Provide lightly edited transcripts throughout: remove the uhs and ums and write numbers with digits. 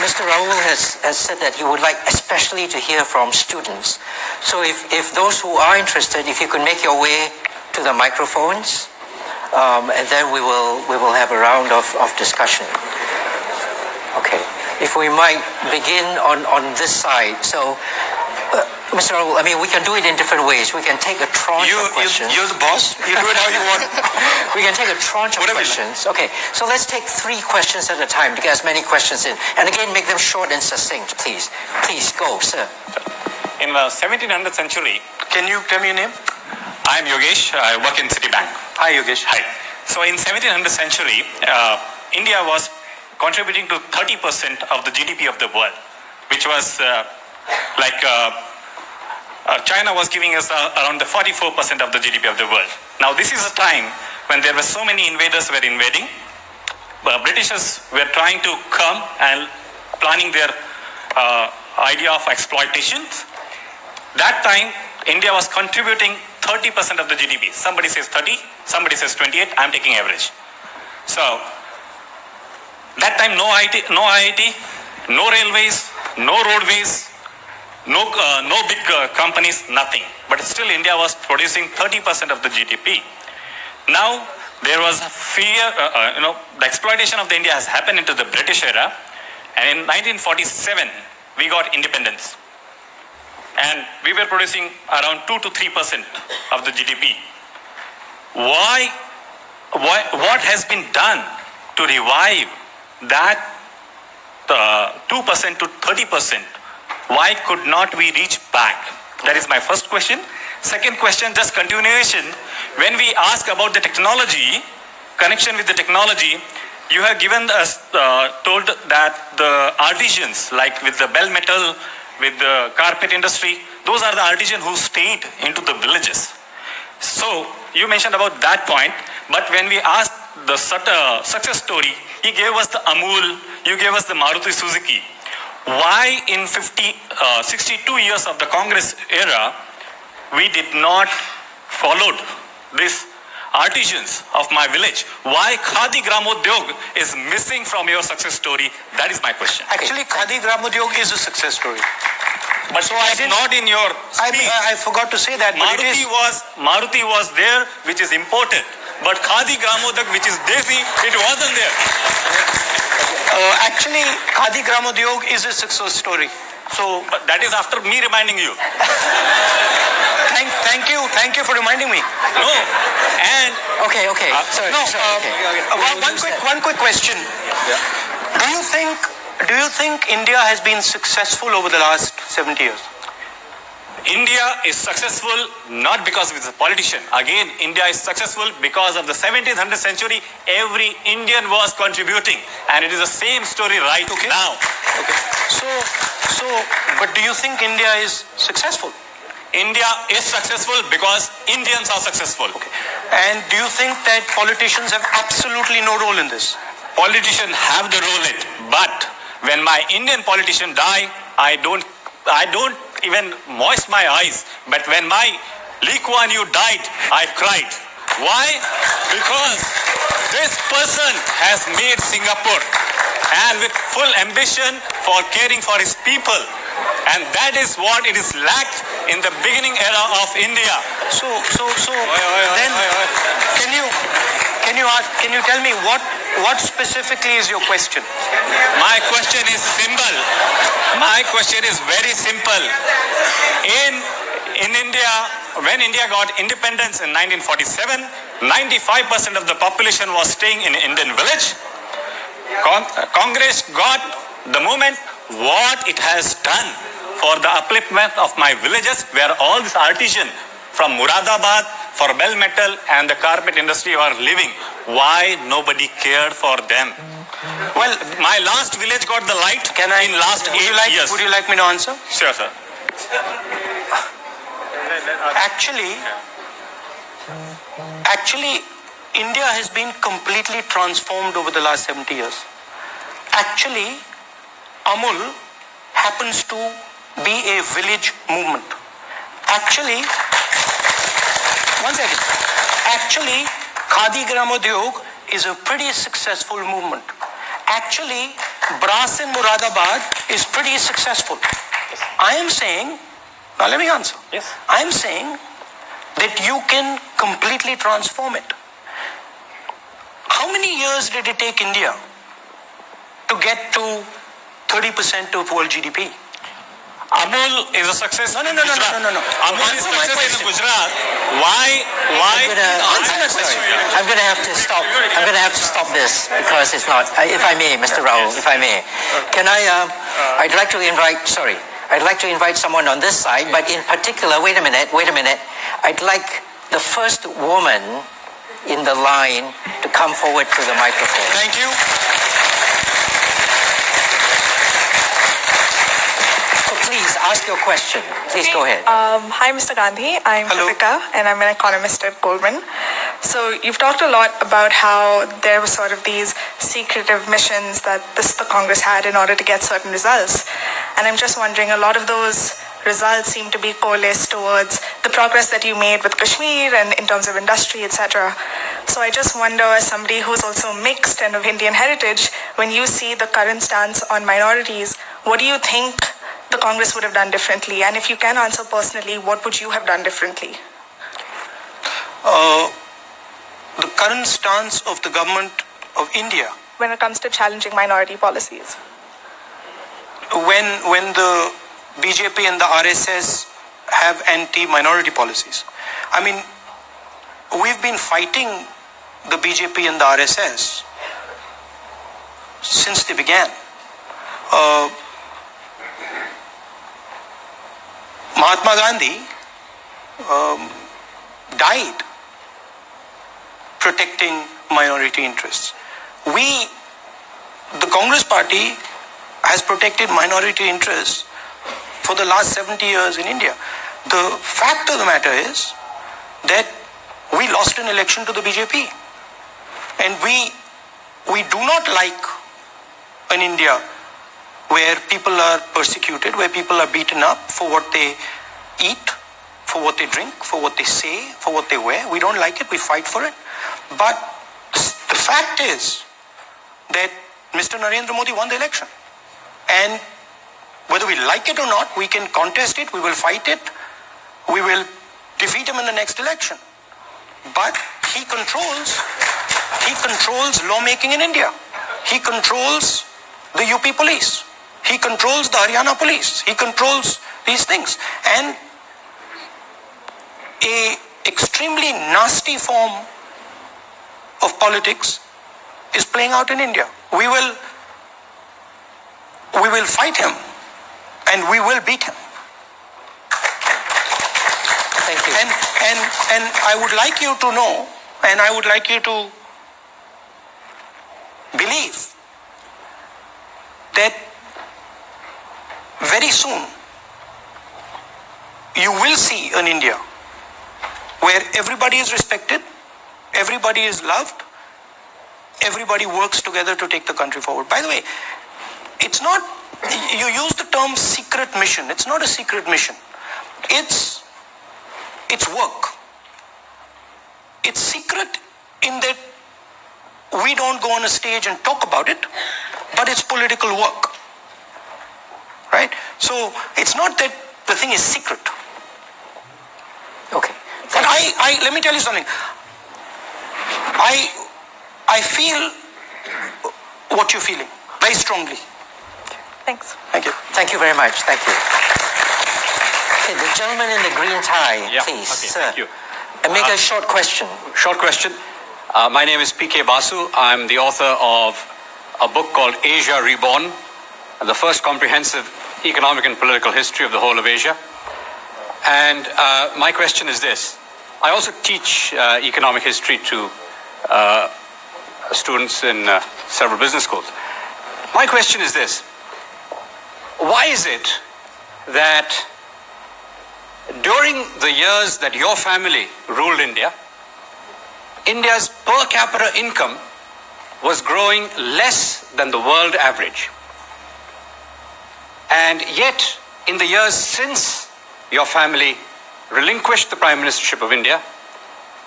Mr. Rahul has said that he would like especially to hear from students. So if those who are interested, if you could make your way to the microphones, and then we will have a round of discussion. Okay. If we might begin on this side. So, Mr. Rahul, I mean, we can do it in different ways. We can take a tranche of questions. You're the boss. You do it how you want. We can take a tranche of questions. Okay, so let's take 3 questions at a time to get as many questions in. And again, make them short and succinct, please. Please, go, sir. In the 1700th century... Can you tell me your name? I'm Yogesh. I work in Citibank. Hi, Yogesh. Hi. So in 1700th century, India was contributing to 30% of the GDP of the world, which was China was giving us around the 44% of the GDP of the world. Now this is a time when there were so many invaders were invading. Britishers were trying to come and planning their idea of exploitation. That time India was contributing 30% of the GDP. Somebody says 30, somebody says 28, I'm taking average. So that time no IIT, no railways, no roadways, no big companies, nothing. But still India was producing 30% of the GDP. Now there was fear, the exploitation of the India has happened into the British era, and in 1947 we got independence. And we were producing around 2 to 3% of the GDP. What has been done to revive that 2% to 30%? Why could not we reach back? That is my first question. Second question, just continuation. When we ask about the technology, connection with the technology, you have given us, told that the artisans, like with the bell metal, with the carpet industry, those are the artisans who stayed into the villages. So you mentioned about that point, but when we asked the success story, he gave us the Amul, you gave us the Maruti Suzuki. Why in 62 years of the Congress era, we did not follow this artisans of my village? Why Khadi Gramodyog is missing from your success story? That is my question. Actually, Khadi Gramodyog is a success story. But so it's not in your speech. I forgot to say that. Maruti was there, which is imported. But Khadi Gramodyog, which is Desi, it wasn't there. Actually, Khadi Gramodyog is a success story. So but that is after me reminding you. Thank you for reminding me. No, and okay. Sorry. One quick question. Yeah. Do you think India has been successful over the last 70 years? India is successful not because it's a politician. Again, India is successful because of the 17th century. Every Indian was contributing, and it is the same story now. Okay. So, but do you think India is successful? India is successful because Indians are successful. Okay. And do you think that politicians have absolutely no role in this? Politicians have the role in it, but when my Indian politician die, I don't even moist my eyes. But when my Lee Kuan Yew died, I cried. Why? Because this person has made Singapore, and with full ambition for caring for his people. And that is what it is lacked in the beginning era of India. So then can you tell me what specifically is your question? My question is simple. My question is very simple. In India, when India got independence in 1947, 95% of the population was staying in Indian village. Congress got the moment what it has done for the upliftment of my villages, where all these artisans from Muradabad for bell metal and the carpet industry are living. Why nobody cared for them? Well, my last village got the light in last 8 years. Would you like me to answer? Sure, sir. Actually, India has been completely transformed over the last 70 years. Actually, Amul happens to be a village movement. Actually, Khadi Gramodyog is a pretty successful movement. Actually, brass in Muradabad is pretty successful. I am saying, now let me answer. Yes. I am saying that you can completely transform it. How many years did it take India to get to 30% of world GDP? Amul is a success. No. Amul is Answer my success question. in Gujarat. Why? I'm going to have to stop. I'm going to have to stop this because it's not. If I may, Mr. Rahul, if I may, can I? I'd like to invite. Sorry, I'd like to invite someone on this side, but in particular, wait a minute. I'd like the first woman in the line to come forward to the microphone. Thank you. Please ask your question. Please go ahead. Hi, Mr. Gandhi. I'm Hello. Kritika, and I'm an economist at Goldman. So you've talked a lot about how there were sort of these secretive missions that the Congress had in order to get certain results. And I'm just wondering, a lot of those results seem to be coalesced towards the progress that you made with Kashmir and in terms of industry, etc. So I just wonder, as somebody who's also mixed and of Indian heritage, when you see the current stance on minorities, what do you think the Congress would have done differently? And if you can answer personally, what would you have done differently? The current stance of the government of India, When it comes to challenging minority policies. when the BJP and the RSS have anti-minority policies. I mean, we've been fighting the BJP and the RSS since they began. Mahatma Gandhi died protecting minority interests. The Congress Party has protected minority interests for the last 70 years in India. The fact of the matter is that we lost an election to the BJP. And we do not like an India where people are persecuted, where people are beaten up for what they eat, for what they drink, for what they say, for what they wear. We don't like it, we fight for it. But the fact is that Mr. Narendra Modi won the election. And whether we like it or not, we can contest it, we will fight it, we will defeat him in the next election. But he controls lawmaking in India. He controls the UP police. He controls the Haryana police. He controls these things. And a extremely nasty form of politics is playing out in India. We will fight him and we will beat him. Thank you. And I would like you to know, and I would like you to believe that very soon you will see an India where everybody is respected, everybody is loved, everybody works together to take the country forward. By the way, it's not, you use the term secret mission. It's not a secret mission. It's work. It's secret in that we don't go on a stage and talk about it, but it's political work. Right? So it's not that the thing is secret. Okay. But let me tell you something. I feel what you're feeling very strongly. Thanks. Thank you. Thank you very much. Thank you. Okay, the gentleman in the green tie, please. Okay, Sir. thank you. And make a short question. Short question. My name is P.K. Basu. I'm the author of a book called Asia Reborn, the first comprehensive economic and political history of the whole of Asia. And my question is this. I also teach economic history to students in several business schools. My question is this. Why is it that during the years that your family ruled India, India's per capita income was growing less than the world average? And yet, in the years since your family relinquished the Prime Ministership of India,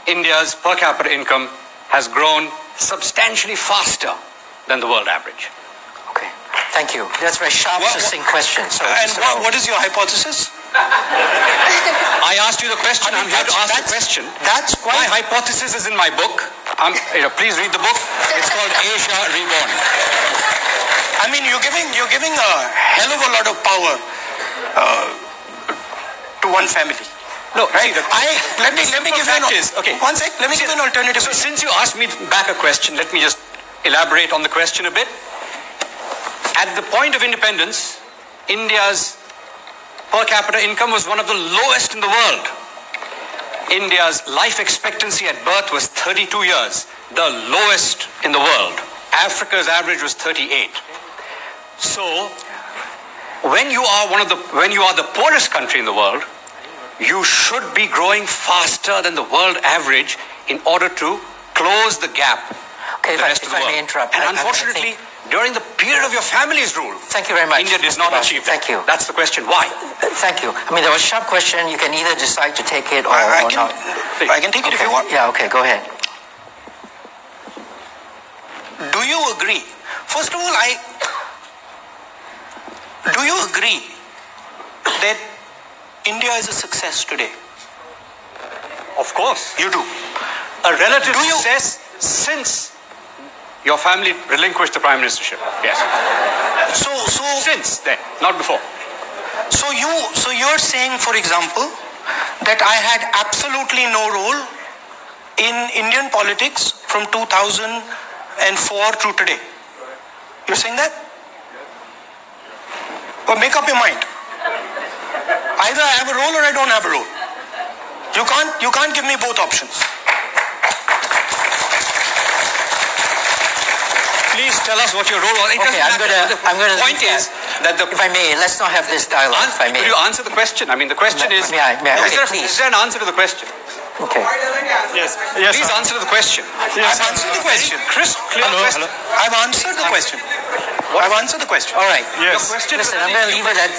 India's per capita income has grown substantially faster than the world average. Okay. Thank you. That's a very sharp, succinct question. So, what is your hypothesis? I asked you the question. I'm here to ask the question. That's quite... My hypothesis is in my book. Please read the book. It's called Asia Reborn. I mean, you're giving a hell of a lot of power to one family. No, right. Let me give you one sec. Let me give you an alternative. So since you asked me back a question, let me just elaborate on the question a bit. At the point of independence, India's per capita income was one of the lowest in the world. India's life expectancy at birth was 32 years, the lowest in the world. Africa's average was 38. So, when you are the poorest country in the world, you should be growing faster than the world average in order to close the gap. Okay, if I may interrupt. And unfortunately, during the period of your family's rule, thank you very much. India did not achieve that. Thank you. That's the question. Why? Thank you. I mean, there was a sharp question. You can either decide to take it or not. I can take it if you want. Yeah, okay, go ahead. Do you agree? First of all, do you agree that India is a success today? Of course. You do. A relative success since your family relinquished the prime ministership. Yes. So since then, not before. So you're saying, for example, that I had absolutely no role in Indian politics from 2004 to today. You're saying that? Well, make up your mind. Either I have a role or I don't have a role. You can't give me both options. Please tell us what your role was. Okay, I'm going to. The point is that if I may, let's not have this dialogue. If I may. Could you answer the question? I mean, the question is. May I? Is there an answer to the question? Okay. Yes. Please answer the question. Yes, I've answered the question. Clear question. I've answered the question. I've answered the question. All right. Yes. Listen, I'm going to leave it at